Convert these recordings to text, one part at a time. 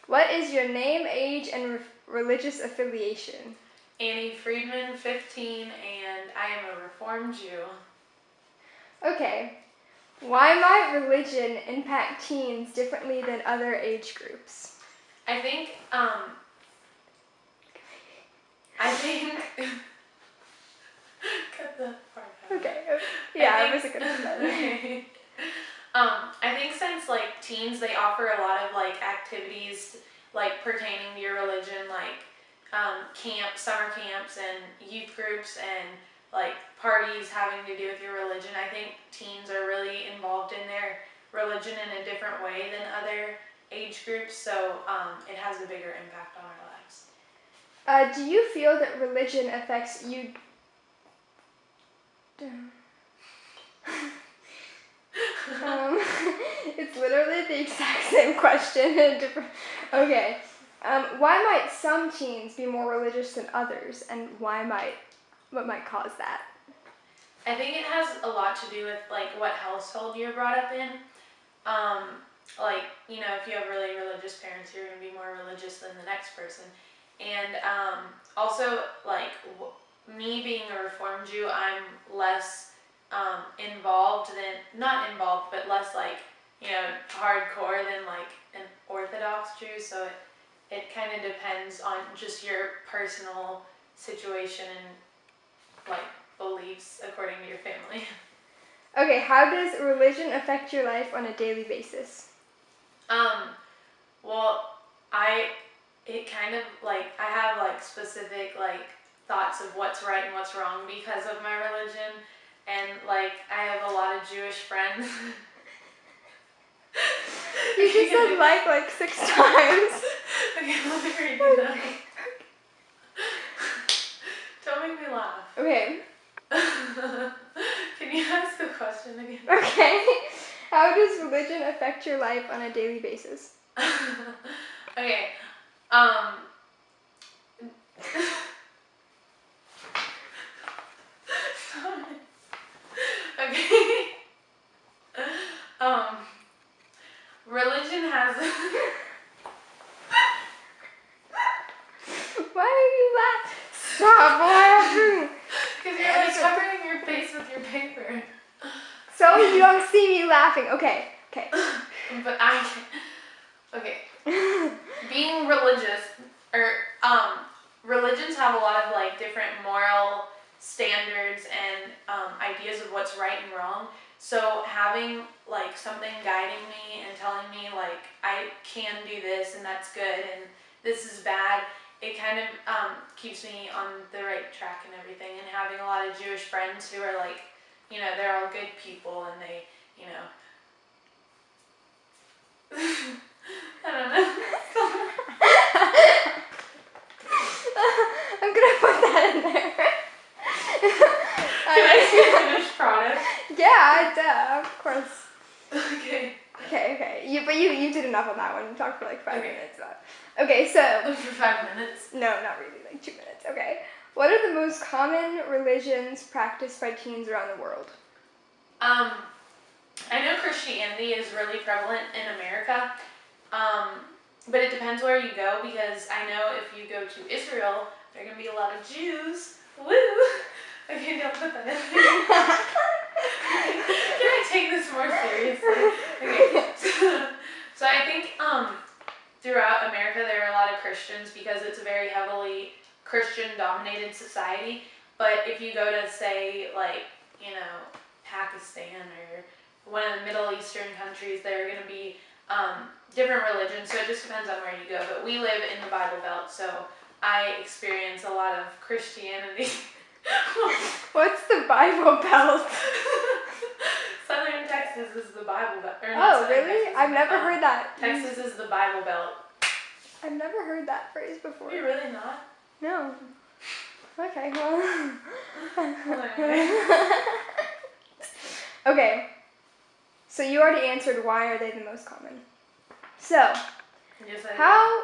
What is your name, age, and religious affiliation? Annie Friedman, 15, and I am a Reformed Jew. Okay. Why might religion impact teens differently than other age groups? I think, cut the part out. Okay. Yeah, I wasn't gonna do that. Okay. I think since like teens, they offer a lot of like activities like pertaining to your religion, like camps, summer camps, and youth groups, and like parties having to do with your religion. I think teens are really involved in their religion in a different way than other age groups, so it has a bigger impact on our lives. Do you feel that religion affects you? It's literally the exact same question in a different. Okay. Why might some teens be more religious than others, and what might cause that? I think it has a lot to do with like what household you're brought up in. Like, you know, if you have really religious parents, you're going to be more religious than the next person. And also, like, me being a Reformed Jew, I'm less involved than, not involved, but less like, you know, hardcore than like an Orthodox Jew. So it kind of depends on just your personal situation and like beliefs according to your family. Okay, how does religion affect your life on a daily basis? Well, it kind of like, I have like specific like thoughts of what's right and what's wrong because of my religion, and like I have a lot of Jewish friends. You just said like 6 times. Okay, let me read you that. Don't make me laugh. Okay. Can you ask the question again? Okay. How does religion affect your life on a daily basis? Okay. Okay. Religion has. Why are you laughing? Stop laughing! Because you're like covering your face with your paper. So you don't see me laughing. Okay. But okay. Being religious, or religions have a lot of like different moral standards and ideas of what's right and wrong. So having like something guiding me and telling me like I can do this and that's good and this is bad, it kind of keeps me on the right track and everything. And having a lot of Jewish friends who are like, you know, they're all good people and they, you know, I don't know. I'm gonna put that in there. Can I see a finished product? Yeah, duh, of course. Okay. Okay. You did enough on that one. You talked for like 5 minutes. Okay, so. For 5 minutes? No, not really, like 2 minutes. Okay. What are the most common religions practiced by teens around the world? I know Christianity is really prevalent in America, but it depends where you go, because I know if you go to Israel, there are going to be a lot of Jews. Woo! Okay, don't put that in there. Can I take this more seriously? Okay. So I think throughout America there are a lot of Christians because it's a very heavily Christian-dominated society. But if you go to, say, like, you know, Pakistan or one of the Middle Eastern countries, there are going to be different religions, so it just depends on where you go. But we live in the Bible Belt, so I experience a lot of Christianity. What's the Bible Belt? Southern Texas is the Bible Belt. Oh, really? I've never heard that. Texas is the Bible Belt. I've never heard that phrase before. Are you really not? No. Okay, well. Okay. So you already answered why are they the most common. So, yes, I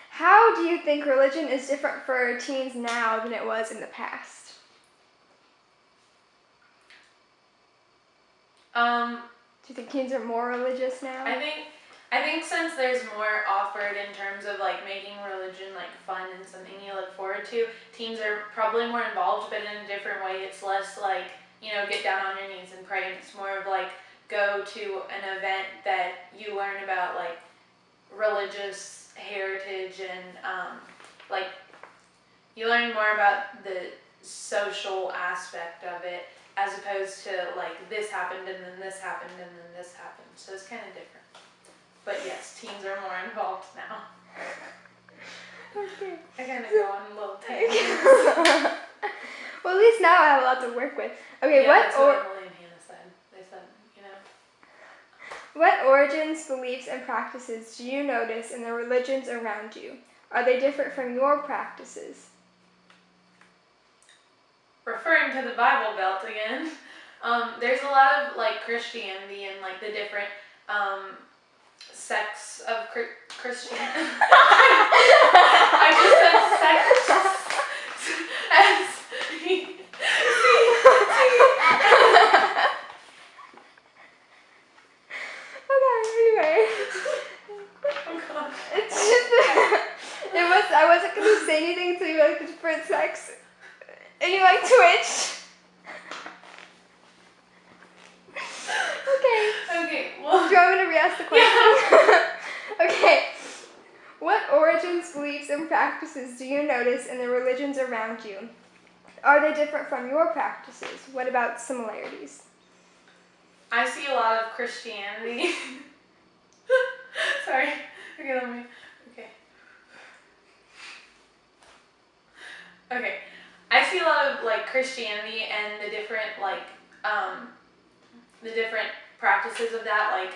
how do you think religion is different for teens now than it was in the past? Do you think teens are more religious now? I I think since there's more offered in terms of like making religion like fun and something you look forward to, teens are probably more involved, but in a different way. It's less like, get down on your knees and pray, and it's more of like go to an event that you learn about like religious heritage and like you learn more about the social aspect of it as opposed to like this happened and then this happened and then this happened. So it's kind of different. But yes, teens are more involved now. Okay. I kind of go on a little tangent. Well, at least now I have a lot to work with. Okay, Yeah, that's what Emily and Hannah said. They said, What origins, beliefs, and practices do you notice in the religions around you? Are they different from your practices? referring to the Bible Belt again, there's a lot of like Christianity and like the different sects of Christianity. I just said sects. Anyway. Oh God. It's just, I wasn't going to say anything until you like the different sex. And you like Twitch. Okay, well. Do you want me to re-ask the question? Yeah. Okay. What origins, beliefs, and practices do you notice in the religions around you? Are they different from your practices? What about similarities? I see a lot of Christianity. Sorry. Okay, let me. Okay. I see a lot of like Christianity and the different the different practices of that. Like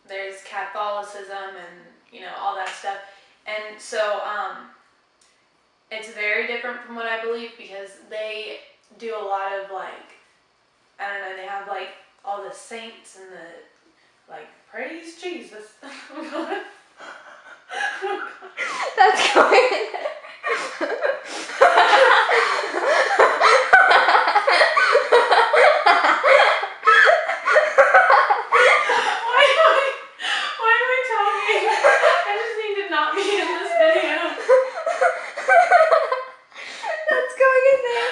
there's Catholicism and all that stuff. And so it's very different from what I believe because they do a lot of like, I don't know, they have like all the saints and the like praise Jesus. That's going in there. Why am I talking? I just need to not be in this video. That's going in there.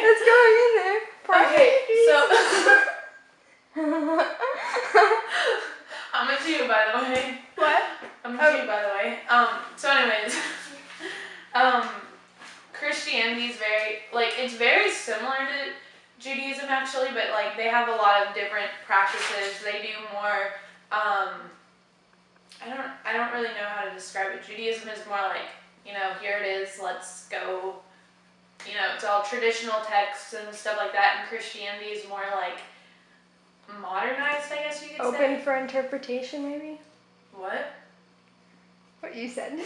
That's going in there. Okay, so I'm a Jew, by the way. What? I'm a Jew, by the way. So anyways, Christianity is it's very similar to Judaism actually, but like they have a lot of different practices. They do more, I don't really know how to describe it. Judaism is more like, here it is, let's go, it's all traditional texts and stuff like that, and Christianity is more like modernized, I guess you could say. Open for interpretation, maybe? What? What you said.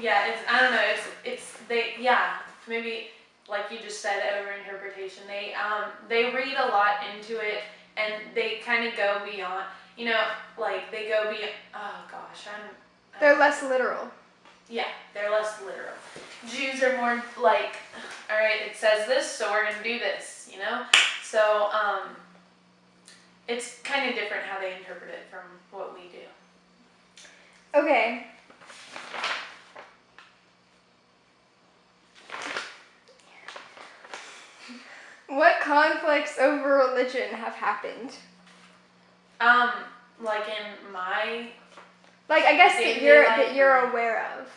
Yeah, maybe like you just said, over interpretation. They read a lot into it, and they kind of go beyond, like they go beyond, oh gosh, They're less literal. Yeah, they're less literal. Jews are more like, all right, it says this, so we're going to do this, So, it's kind of different how they interpret it from what we do. Okay. What conflicts over religion have happened? Like in my... Like, I guess that you're life, aware of.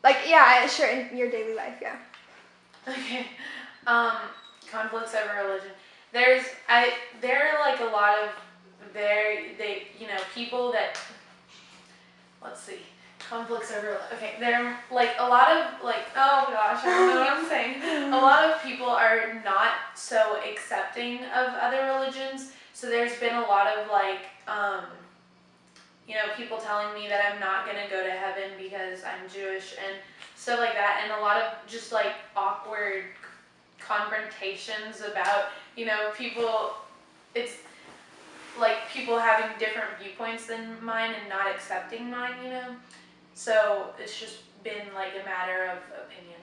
Like, yeah, sure, in your daily life, yeah. Okay. Conflicts over religion. There are like a lot of people that, let's see, conflicts over, okay, there are like a lot of like, oh gosh, I don't know what I'm saying. A lot of people are not so accepting of other religions, so there's been a lot of like, people telling me that I'm not gonna go to heaven because I'm Jewish and stuff like that, and a lot of just like awkward confrontations about, people, it's like people having different viewpoints than mine and not accepting mine, So it's just been like a matter of opinion.